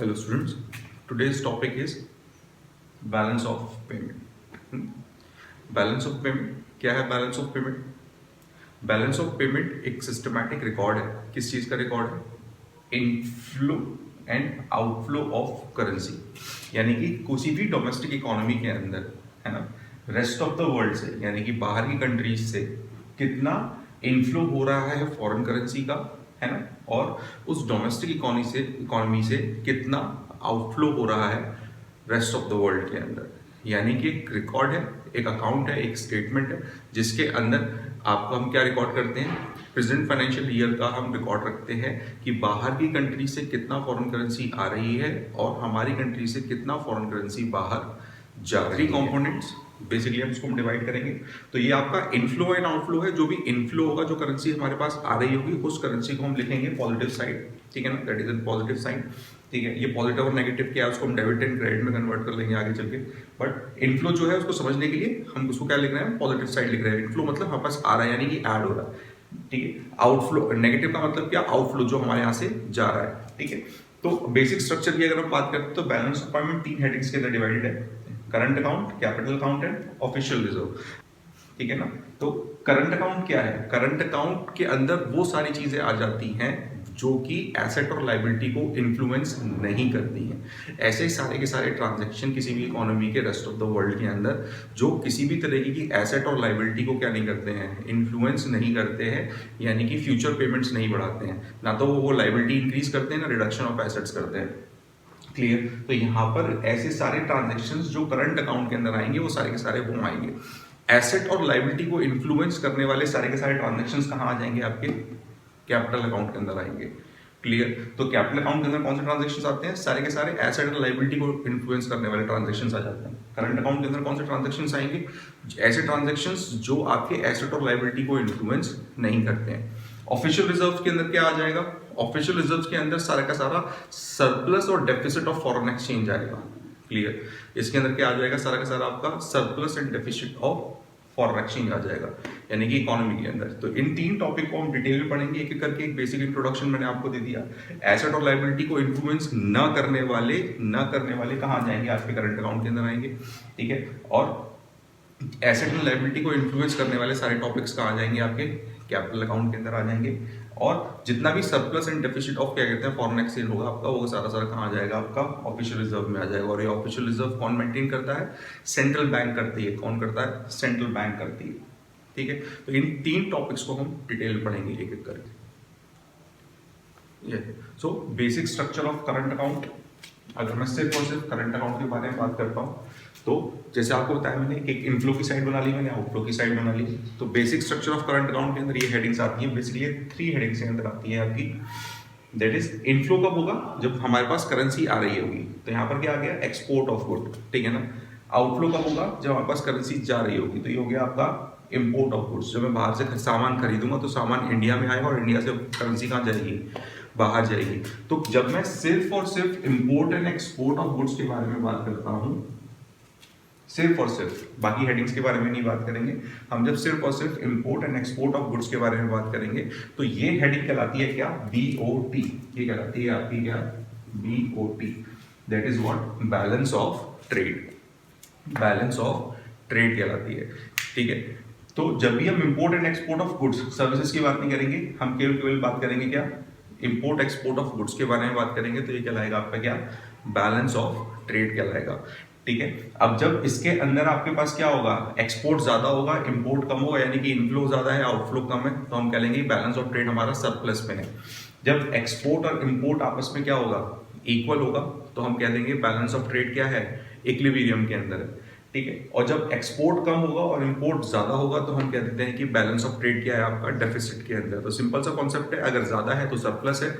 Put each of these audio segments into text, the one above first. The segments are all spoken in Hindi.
Hello students, today's topic is balance of payment. Balance of payment क्या है? Balance of payment, balance of payment एक सिस्टमैटिक रिकॉर्ड है। किस चीज का रिकॉर्ड है? Inflow and outflow of currency, यानी कि किसी भी डोमेस्टिक इकोनॉमी के अंदर, है ना, रेस्ट ऑफ द वर्ल्ड से, यानी कि बाहर की कंट्रीज से कितना इनफ्लो हो रहा है फॉरेन करेंसी का, है ना, और उस डोमेस्टिक इकोनॉमी से कितना आउटफ्लो हो रहा है रेस्ट ऑफ द वर्ल्ड के अंदर। यानी कि एक रिकॉर्ड है, एक अकाउंट है, एक स्टेटमेंट है, जिसके अंदर आपको हम क्या रिकॉर्ड करते हैं? प्रेजेंट फाइनेंशियल ईयर का हम रिकॉर्ड रखते हैं कि बाहर की कंट्री से कितना फॉरेन करेंसी आ रही है और हमारी कंट्री से कितना फॉरेन करेंसी बाहर जा रही है। कंपोनेंट्स बेसिकली हम इसको डिवाइड करेंगे। तो ये आपका इनफ्लो एंड आउटफ्लो है। जो भी इनफ्लो होगा, जो करेंसी हमारे पास आ रही होगी, उस करेंसी को हम लिखेंगे पॉजिटिव साइड, ठीक है ना, that is in positive side, ठीक है। ये पॉजिटिव और नेगेटिव क्या है उसको हम डेबिट एंड क्रेडिट में कन्वर्ट कर लेंगे आगे चल के। बट इनफ्लो जो है उसको समझने के लिए हम उसको क्या लिख रहे हैं? पॉजिटिव साइड लिख रहे हैं। इनफ्लो मतलब हमारे पास आ रहा है, यानी कि ऐड हो रहा है, ठीक है। आउटफ्लो, नेगेटिव का मतलब क्या? आउटफ्लो, जो हमारे यहाँ से जा रहा है, ठीक है। तो बेसिक स्ट्रक्चर की अगर हम बात करते हैं तो बैलेंस ऑफ पेमेंट 3 हेडिंग्स के अंदर डिवाइडेड है: current account, capital account and official reserve, ठीक है ना। तो करंट अकाउंट क्या है? करंट अकाउंट के अंदर वो सारी चीजें आ जाती हैं जो कि एसेट और लाइबिलिटी को इन्फ्लुएंस नहीं करती हैं। ऐसे सारे के सारे ट्रांजैक्शन किसी भी इकोनॉमी के रेस्ट ऑफ द वर्ल्ड के अंदर जो किसी भी तरीके की एसेट और लाइबिलिटी को क्या नहीं करते हैं? इन्फ्लुएंस नहीं करते हैं, यानी कि फ्यूचर पेमेंट्स नहीं बढ़ाते हैं। ना तो वो लाइबिलिटी इंक्रीज करते हैं, ना रिडक्शन ऑफ एसेट्स करते हैं। क्लियर? तो यहाँ पर ऐसे सारे ट्रांजेक्शन्स जो करंट अकाउंट के अंदर आएंगे वो सारे के सारे वो आएंगे। एसेट और लाइबिलिटी को इन्फ्लुएंस करने वाले सारे के सारे ट्रांजेक्शन्स कहाँ आ जाएंगे? आपके कैपिटल अकाउंट के अंदर आएंगे। क्लियर? तो कैपिटल अकाउंट के अंदर कौन से ट्रांजेक्शन्स आते हैं? सारे के सारे एसेट और लाइबिलिटी को इन्फ्लुएंस करने वाले ट्रांजेक्शन्स आ जाते हैं। करंट अकाउंट के अंदर कौन से ट्रांजेक्शन्स आएंगे? ऐसे ट्रांजेक्शन्स जो आपके एसेट और लाइबिलिटी को इन्फ्लुएंस नहीं करते हैं। ऑफिशियल रिजर्व के अंदर क्या आ जाएगा? ऑफिशियल रिजर्व के अंदर सारा का सारा सरप्लस और डेफिसिट ऑफ फॉरेन एक्सचेंज आएगा। क्लियर? इसके अंदर क्या आ जाएगा? सारा का सारा आपका surplus and deficit of foreign exchange आ जाएगा, यानी कि इकोनॉमी के अंदर। तो इन 3 टॉपिक को हम डिटेल में पढ़ेंगे एक एक करके। एक बेसिक इंट्रोडक्शन मैंने आपको दे दिया। एसेट और लाइबिलिटी को इन्फ्लुएंस न करने वाले कहाँ आ जाएंगे? आपके करंट अकाउंट के अंदर आएंगे, ठीक है। और एसेट एंड लाइबिलिटी को इन्फ्लुएंस करने वाले सारे टॉपिक्स कहाँ आ जाएंगे? आपके कैपिटल अकाउंट के अंदर आ जाएंगे। और जितना भी सरप्लस एंड डेफिसिट ऑफ क्या कहते हैं फॉरेन एक्सचेंज होगा आपका, वो सारा सारा कहाँ आ जाएगा? आपका ऑफिशियल रिजर्व में आ जाएगा। और ये ऑफिशियल रिजर्व कौन मेंटेन करता है? सेंट्रल बैंक करती है। कौन करता है? सेंट्रल बैंक करती है, ठीक है। तो इन 3 टॉपिक्स को हम डिटेल में पढ़ेंगे एक एक करके। So basic structure of current account. अगर मैं सिर्फ और सिर्फ करंट अकाउंट के बारे में बात करता हूँ तो जैसे आपको बताया मैंने, एक इनफ्लो की साइड बना ली मैंने, आउटफ्लो की साइड बना ली। तो basic structure of current account के अंदर ये हेडिंग्स आती हैं। बेसिकली 3 हेडिंग्स के अंदर आती है आपकी। दैट इज इनफ्लो कब होगा? जब हमारे पास करेंसी आ रही होगी। तो यहाँ पर क्या आ गया? एक्सपोर्ट ऑफ गुड, ठीक है ना। आउटफ्लो कब होगा? जब हमारे पास करेंसी जा रही होगी। तो ये हो गया आपका इम्पोर्ट ऑफ गुड्स। जब मैं बाहर से सामान खरीदूंगा तो सामान इंडिया में आएगा और इंडिया से करेंसी कहाँ जाएगी? बाहर जाएगी। तो जब मैं सिर्फ और सिर्फ import and export of goods के बारे में बात करता हूँ, सिर्फ और सिर्फ, बाकी हेडिंग्स के बारे में नहीं बात करेंगे हम, जब सिर्फ और सिर्फ import and export of goods के बारे में बात करेंगे तो ये हेडिंग कहलाती है क्या? बीओटी। ये कहलाती है आपकी क्या? BOT. That is what? Balance of trade. Balance of trade कहलाती है, ठीक है। तो जब भी हम import and export of goods, services की बात नहीं करेंगे हम, केवल बात करेंगे क्या? इंपोर्ट एक्सपोर्ट ऑफ गुड्स के बारे में बात करेंगे। तो ये कहलाएगा आपका क्या? बैलेंस ऑफ ट्रेड कहलाएगा, ठीक है। अब जब इसके अंदर आपके पास क्या होगा? एक्सपोर्ट ज्यादा होगा, इंपोर्ट कम होगा, यानी कि इनफ्लो ज्यादा है, आउटफ्लो कम है, तो हम कह लेंगे बैलेंस ऑफ ट्रेड हमारा सरप्लस में है। जब एक्सपोर्ट और इंपोर्ट आपस में क्या होगा? इक्वल होगा, तो हम कह देंगे बैलेंस ऑफ ट्रेड क्या है? इक्विलिब्रियम के अंदर है, ठीक है। और जब एक्सपोर्ट कम होगा और इंपोर्ट ज्यादा होगा तो हम कह देते हैं कि बैलेंस ऑफ ट्रेड क्या है? आपका डेफिसिट के अंदर। तो सिंपल सा कॉन्सेप्ट है, अगर ज्यादा है तो सरप्लस है,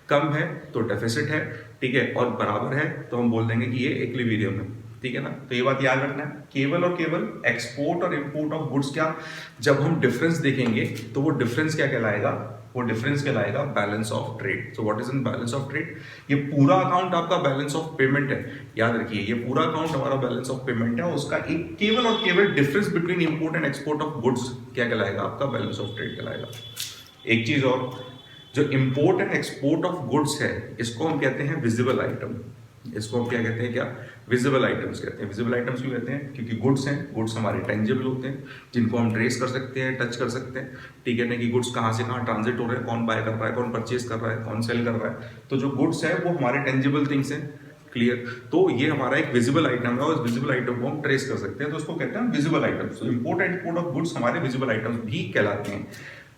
कम है तो डेफिसिट है, ठीक है, और बराबर है तो हम बोल देंगे कि ये इक्विलिब्रियम है, ठीक है ना। तो ये बात याद रखना है। केवल और केवल एक्सपोर्ट और इंपोर्ट ऑफ गुड्स क्या, जब हम डिफरेंस देखेंगे तो वो डिफरेंस क्या कहलाएगा? वो डिफरेंस कहलाएगा balance of trade. So what is in balance of trade? ये पूरा अकाउंट आपका बैलेंस ऑफ पेमेंट है। याद रखिए, ये पूरा अकाउंट हमारा बैलेंस ऑफ पेमेंट है। उसका एक केवल और केवल difference between import and export of goods क्या कहलाएगा? आपका बैलेंस ऑफ ट्रेड कहलाएगा। एक चीज और, जो import and export of goods है इसको हम कहते हैं विजिबल आइटम। इसको हम क्या कहते हैं, क्या विजिबल आइटम्स कहते हैं। विजिबल आइटम्स क्यों कहते हैं, क्योंकि गुड्स हैं, गुड्स हमारे टेंजिबल होते हैं, जिनको हम ट्रेस कर सकते हैं, टच कर सकते हैं, ठीक है ना, कि गुड्स कहाँ से कहाँ ट्रांजिट हो रहे हैं, कौन बाय कर रहा है, कौन परचेज कर रहा है, कौन सेल कर रहा है। तो जो गुड्स है वो हमारे टेंजिबल थिंग्स हैं, क्लियर। तो ये हमारा एक विजिबल आइटम है और इस विजिबल आइटम को हम ट्रेस कर सकते हैं, तो उसको कहते हैं विजिबल आइटम्स। तो import and export of goods हमारे विजिबल आइटम्स भी कहलाते हैं।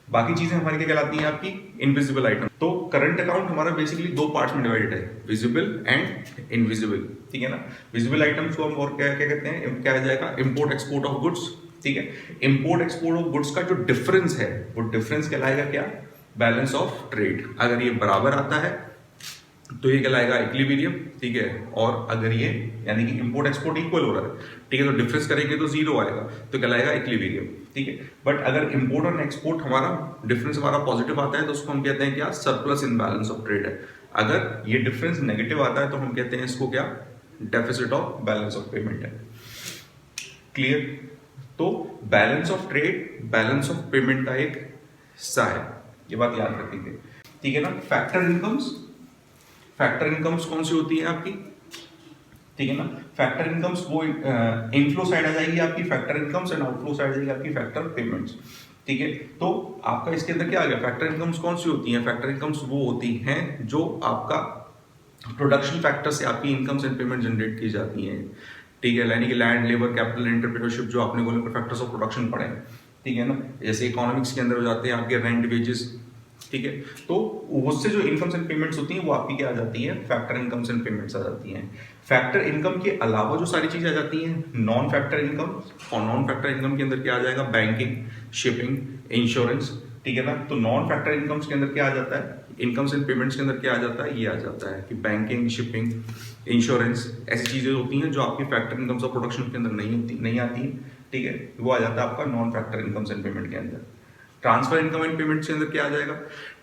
बाकी चीजें हमारी क्या कहलाती हैं, आपकी इनविजिबल आइटम। तो करंट अकाउंट हमारा बेसिकली दो पार्ट्स में डिवाइडेड है, विजिबल एंड इनविजिबल, ठीक है ना। विजिबल आइटम्स को हम और क्या क्या कहते हैं, क्या आ जाएगा, इंपोर्ट एक्सपोर्ट ऑफ गुड्स, ठीक है। इंपोर्ट एक्सपोर्ट ऑफ गुड्स का जो डिफरेंस है वो डिफरेंस कहलाएगा क्या, बैलेंस ऑफ ट्रेड। अगर ये बराबर आता है तो ये कहलाएगा इक्विलिब्रियम, ठीक है। और अगर ये यानी कि इंपोर्ट एक्सपोर्ट इक्वल हो रहा है, ठीक है, तो डिफरेंस करेंगे तो जीरो आएगा, तो कहलाएगा इक्विलिब्रियम, ठीक है। बट अगर इंपोर्ट और एक्सपोर्ट हमारा डिफरेंस हमारा पॉजिटिव आता है तो उसको हम कहते हैं क्या, surplus in balance of trade है। अगर ये डिफरेंस नेगेटिव आता है तो हम कहते हैं इसको क्या, deficit of balance of payment है, क्लियर। तो balance of trade balance of payment का एक हिस्सा है, ये बात याद रखेंगे, ठीक है ना। फैक्टर इनकम्स, फैक्टर इनकम्स कौन सी होती है आपकी, ठीक है ना। फैक्टर इनकम्स वो इनफ्लो साइड आ जाएगी आपकी factor incomes and outflow side आ जाएगी आपकी फैक्टर पेमेंट्स, ठीक है। तो आपका इसके अंदर क्या आ गया, फैक्टर इनकम्स कौन सी होती हैं, फैक्टर इनकम्स वो होती हैं जो आपका प्रोडक्शन फैक्टर से आपकी इनकम्स एंड पेमेंट जनरेट की जाती हैं, ठीक है। यानी कि लैंड, लेबर, कैपिटल, एंटरप्रेन्योरशिप, जो आपने बोले फैक्टर्स ऑफ प्रोडक्शन पढ़े हैं, ठीक है ना। जैसे इकोनॉमिक्स के अंदर हो जाते हैं आपके रेंट, वेजेस, ठीक है। तो उससे जो इनकम्स एंड पेमेंट्स होती हैं वो आपकी क्या आ जाती है, फैक्टर इनकम्स एंड पेमेंट्स आ जाती हैं। फैक्टर इनकम के अलावा जो सारी चीजें आ जाती हैं, नॉन फैक्टर इनकम, और नॉन फैक्टर इनकम के अंदर क्या आ जाएगा, बैंकिंग, शिपिंग, इंश्योरेंस, ठीक है ना। तो नॉन फैक्टर इनकम्स के अंदर क्या आ जाता है, इनकम्स एंड पेमेंट्स के अंदर क्या आ जाता है, ये आ जाता है कि बैंकिंग, शिपिंग, इंश्योरेंस, ऐसी चीजें होती हैं जो आपकी फैक्टर इनकम्स ऑफ प्रोडक्शन के अंदर नहीं आती है, ठीक है। वो आ जाता है आपका non factor incomes and payment के अंदर। ट्रांसफर इनकम एंड पेमेंट्स के अंदर क्या आ जाएगा,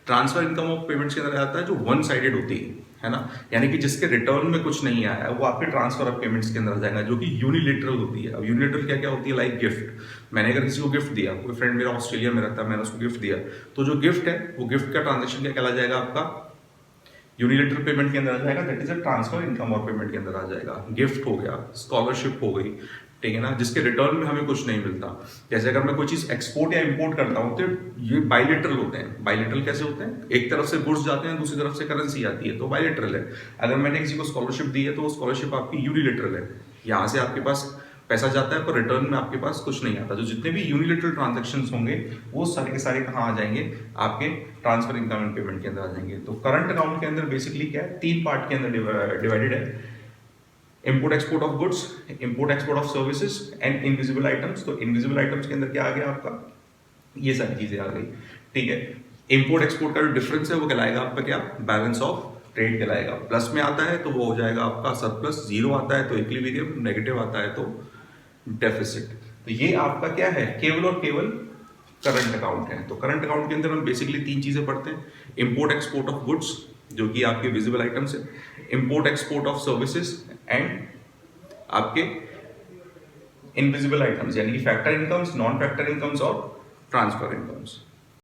ट्रांसफर इनकम ऑफ पेमेंट्स के अंदर आता है जो वन साइडेड होती है ना, यानी कि जिसके रिटर्न में कुछ नहीं आया है वो आपके ट्रांसफर ऑफ पेमेंट्स के अंदर आ जाएगा, जो कि यूनिलेटरल होती है। अब यूनिलेटरल क्या क्या होती है, लाइक गिफ्ट, मैंने अगर किसी को गिफ्ट दिया, कोई फ्रेंड मेरा ऑस्ट्रेलिया में रहता है, मैंने उसको गिफ्ट दिया, तो जो गिफ्ट है वो गिफ्ट का ट्रांजेक्शन क्या कहला जाएगा, आपका यूनिलेटरल पेमेंट के अंदर आ जाएगा, that is a transfer income और पेमेंट के अंदर आ जाएगा। गिफ्ट हो गया, स्कॉलरशिप हो गई, ठीक है ना, जिसके रिटर्न में हमें कुछ नहीं मिलता। जैसे अगर मैं कोई चीज एक्सपोर्ट या इंपोर्ट करता हूँ तो ये बायलेटरल होते हैं। बायलेटरल कैसे होते हैं, एक तरफ से गुड्स जाते हैं, दूसरी तरफ से करेंसी आती है, तो बायलेटरल है। अगर मैंने किसी को स्कॉलरशिप दी है तो वो स्कॉलरशिप आपकी यूनिलेटरल है, यहाँ से आपके पास पैसा जाता है पर रिटर्न में आपके पास कुछ नहीं आता। जो जितने भी यूनिलेटरल ट्रांजेक्शंस होंगे वो सारे के सारे कहाँ आ जाएंगे, आपके ट्रांसफर इनकम एंड पेमेंट के अंदर आ जाएंगे। तो करंट अकाउंट के अंदर बेसिकली क्या है, तीन पार्ट के अंदर डिवाइडेड है, import export of goods, import export of services and invisible items. तो इनविजिबल आइटम्स के अंदर क्या आ गया आपका, ये सारी चीजें आ गई, ठीक है। इंपोर्ट एक्सपोर्ट का जो डिफरेंस है वो कहलाएगा आपका क्या, बैलेंस ऑफ ट्रेड कहलाएगा। प्लस में आता है तो वो हो जाएगा आपका सरप्लस, जीरो आता है तो इक्विलिब्रियम, नेगेटिव आता है तो डेफिसिट। तो ये आपका क्या है, केवल और केवल करंट अकाउंट है। तो करंट अकाउंट के अंदर हम बेसिकली तीन चीजें पढ़ते हैं, इंपोर्ट एक्सपोर्ट ऑफ गुड्स जो कि आपके विजिबल आइटम्स है, import export of services and आपके इनविजिबल आइटम्स यानी कि factor incomes, non factor incomes और ट्रांसफर इनकम्स।